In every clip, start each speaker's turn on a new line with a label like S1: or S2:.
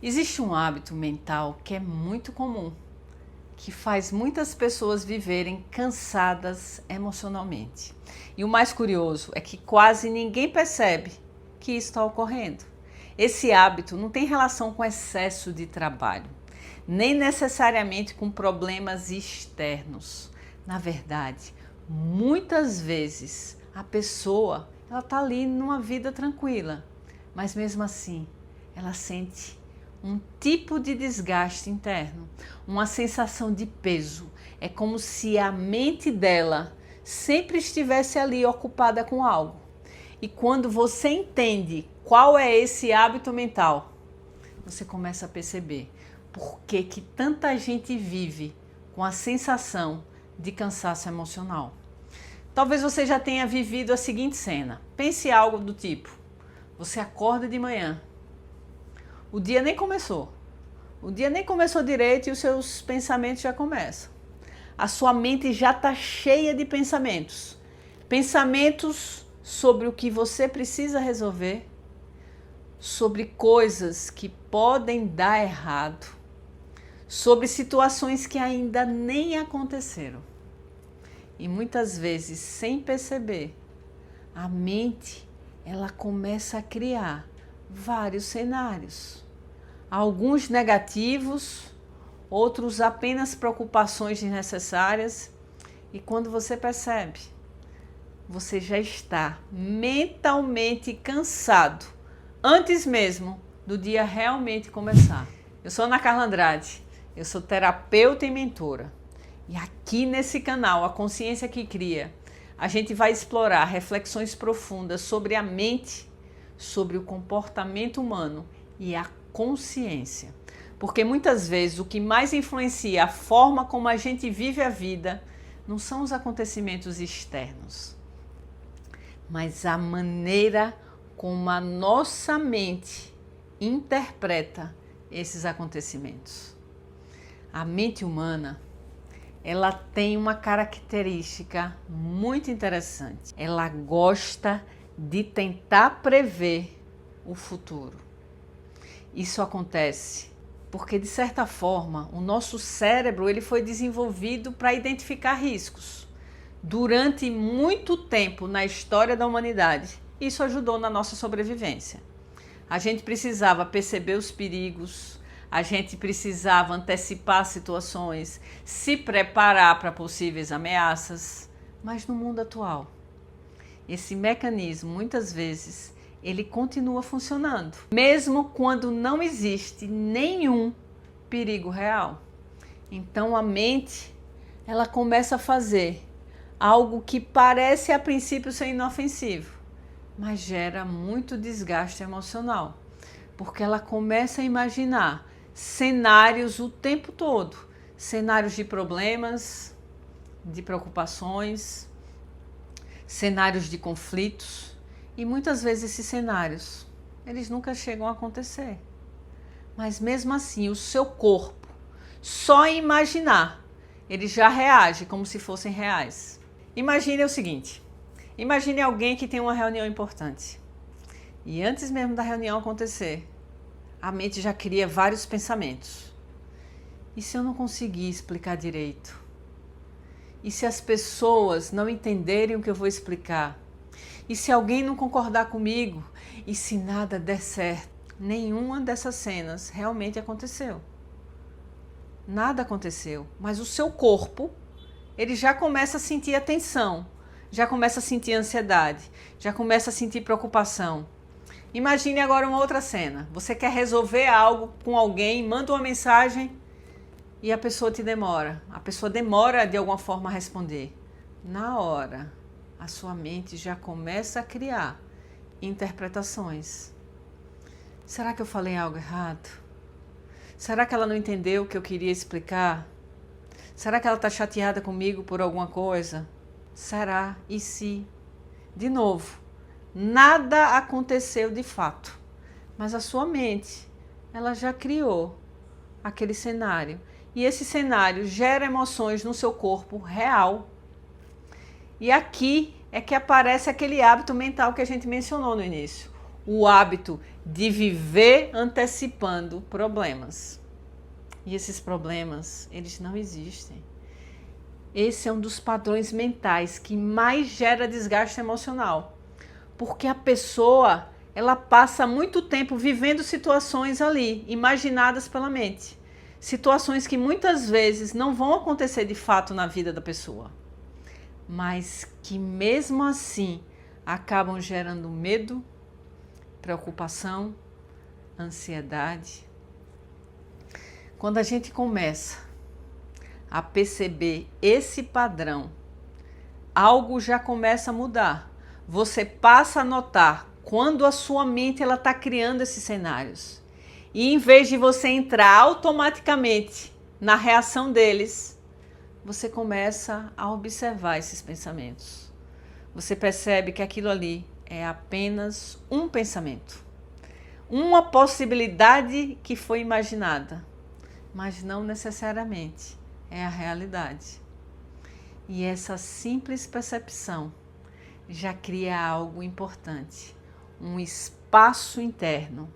S1: Existe um hábito mental que é muito comum, que faz muitas pessoas viverem cansadas emocionalmente. E o mais curioso é que quase ninguém percebe que isso está ocorrendo. Esse hábito não tem relação com excesso de trabalho, nem necessariamente com problemas externos. Na verdade, muitas vezes a pessoa está ali numa vida tranquila, mas mesmo assim ela sente um tipo de desgaste interno, uma sensação de peso. É como se a mente dela sempre estivesse ali ocupada com algo. E quando você entende qual é esse hábito mental, você começa a perceber por que tanta gente vive com a sensação de cansaço emocional. Talvez você já tenha vivido a seguinte cena. Pense algo do tipo: você acorda de manhã, o dia nem começou. O dia nem começou direito e os seus pensamentos já começam. A sua mente já está cheia de pensamentos. Pensamentos sobre o que você precisa resolver, sobre coisas que podem dar errado, sobre situações que ainda nem aconteceram. E muitas vezes, sem perceber, a mente ela começa a criar vários cenários. Alguns negativos, outros apenas preocupações desnecessárias. E quando você percebe, você já está mentalmente cansado antes mesmo do dia realmente começar. Eu sou Ana Carla Andrade, eu sou terapeuta e mentora. E aqui nesse canal, A Consciência que Cria, a gente vai explorar reflexões profundas sobre a mente, sobre o comportamento humano e a consciência. Porque muitas vezes o que mais influencia a forma como a gente vive a vida não são os acontecimentos externos, mas a maneira como a nossa mente interpreta esses acontecimentos. A mente humana, ela tem uma característica muito interessante. Ela gosta de tentar prever o futuro. Isso acontece porque, de certa forma, o nosso cérebro ele foi desenvolvido para identificar riscos. Durante muito tempo na história da humanidade, isso ajudou na nossa sobrevivência. A gente precisava perceber os perigos, a gente precisava antecipar situações, se preparar para possíveis ameaças. Mas no mundo atual, esse mecanismo, muitas vezes, ele continua funcionando, mesmo quando não existe nenhum perigo real. Então a mente, ela começa a fazer algo que parece a princípio ser inofensivo, mas gera muito desgaste emocional, porque ela começa a imaginar cenários o tempo todo, cenários de problemas, de preocupações, cenários de conflitos. E muitas vezes esses cenários, eles nunca chegam a acontecer. Mas mesmo assim, o seu corpo, só em imaginar, ele já reage como se fossem reais. Imagine o seguinte, imagine alguém que tem uma reunião importante. E antes mesmo da reunião acontecer, a mente já cria vários pensamentos. E se eu não conseguir explicar direito? E se as pessoas não entenderem o que eu vou explicar? E se alguém não concordar comigo? E se nada der certo? Nenhuma dessas cenas realmente aconteceu. Nada aconteceu, mas o seu corpo, ele já começa a sentir a tensão, já começa a sentir ansiedade, já começa a sentir preocupação. Imagine agora uma outra cena. Você quer resolver algo com alguém, manda uma mensagem e a pessoa te demora. A pessoa demora de alguma forma a responder. Na hora, a sua mente já começa a criar interpretações. Será que eu falei algo errado? Será que ela não entendeu o que eu queria explicar? Será que ela está chateada comigo por alguma coisa? Será? E se? De novo, nada aconteceu de fato, mas a sua mente, ela já criou aquele cenário. E esse cenário gera emoções no seu corpo real. E aqui é que aparece aquele hábito mental que a gente mencionou no início. o hábito de viver antecipando problemas. E esses problemas, eles não existem. Esse é um dos padrões mentais que mais gera desgaste emocional. Porque a pessoa, ela passa muito tempo vivendo situações ali, imaginadas pela mente. Situações que muitas vezes não vão acontecer de fato na vida da pessoa. Mas que mesmo assim acabam gerando medo, preocupação, ansiedade. Quando a gente começa a perceber esse padrão, algo já começa a mudar. Você passa a notar quando a sua mente está criando esses cenários. E em vez de você entrar automaticamente na reação deles, você começa a observar esses pensamentos. Você percebe que aquilo ali é apenas um pensamento. Uma possibilidade que foi imaginada, mas não necessariamente é a realidade. E essa simples percepção já cria algo importante, um espaço interno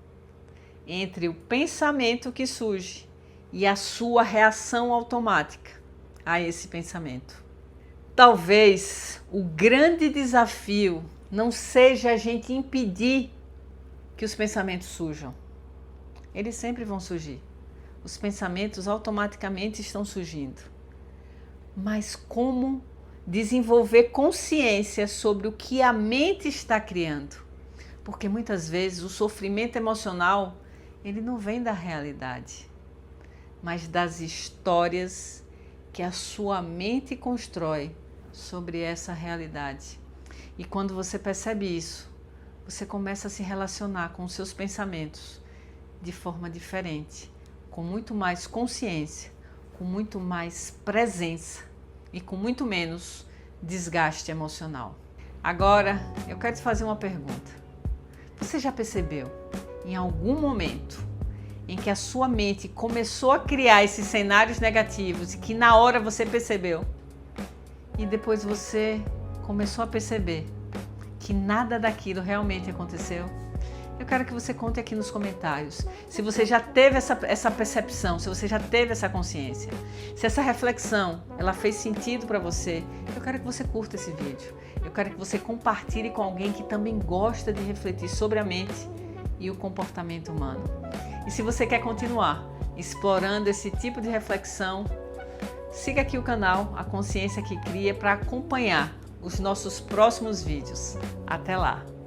S1: entre o pensamento que surge e a sua reação automática a esse pensamento. Talvez o grande desafio não seja a gente impedir que os pensamentos surjam. Eles sempre vão surgir. Os pensamentos automaticamente estão surgindo. Mas como desenvolver consciência sobre o que a mente está criando? Porque muitas vezes o sofrimento emocional, ele não vem da realidade, mas das histórias que a sua mente constrói sobre essa realidade. E quando você percebe isso, você começa a se relacionar com os seus pensamentos de forma diferente, com muito mais consciência, com muito mais presença e com muito menos desgaste emocional. Agora, eu quero te fazer uma pergunta. Você já percebeu, em algum momento, em que a sua mente começou a criar esses cenários negativos e que na hora você percebeu e depois você começou a perceber que nada daquilo realmente aconteceu? Eu quero que você conte aqui nos comentários se você já teve essa percepção, se você já teve essa consciência. Se essa reflexão ela fez sentido para você, eu quero que você curta esse vídeo. Eu quero que você compartilhe com alguém que também gosta de refletir sobre a mente e o comportamento humano. E se você quer continuar explorando esse tipo de reflexão, siga aqui o canal A Consciência que Cria para acompanhar os nossos próximos vídeos. Até lá!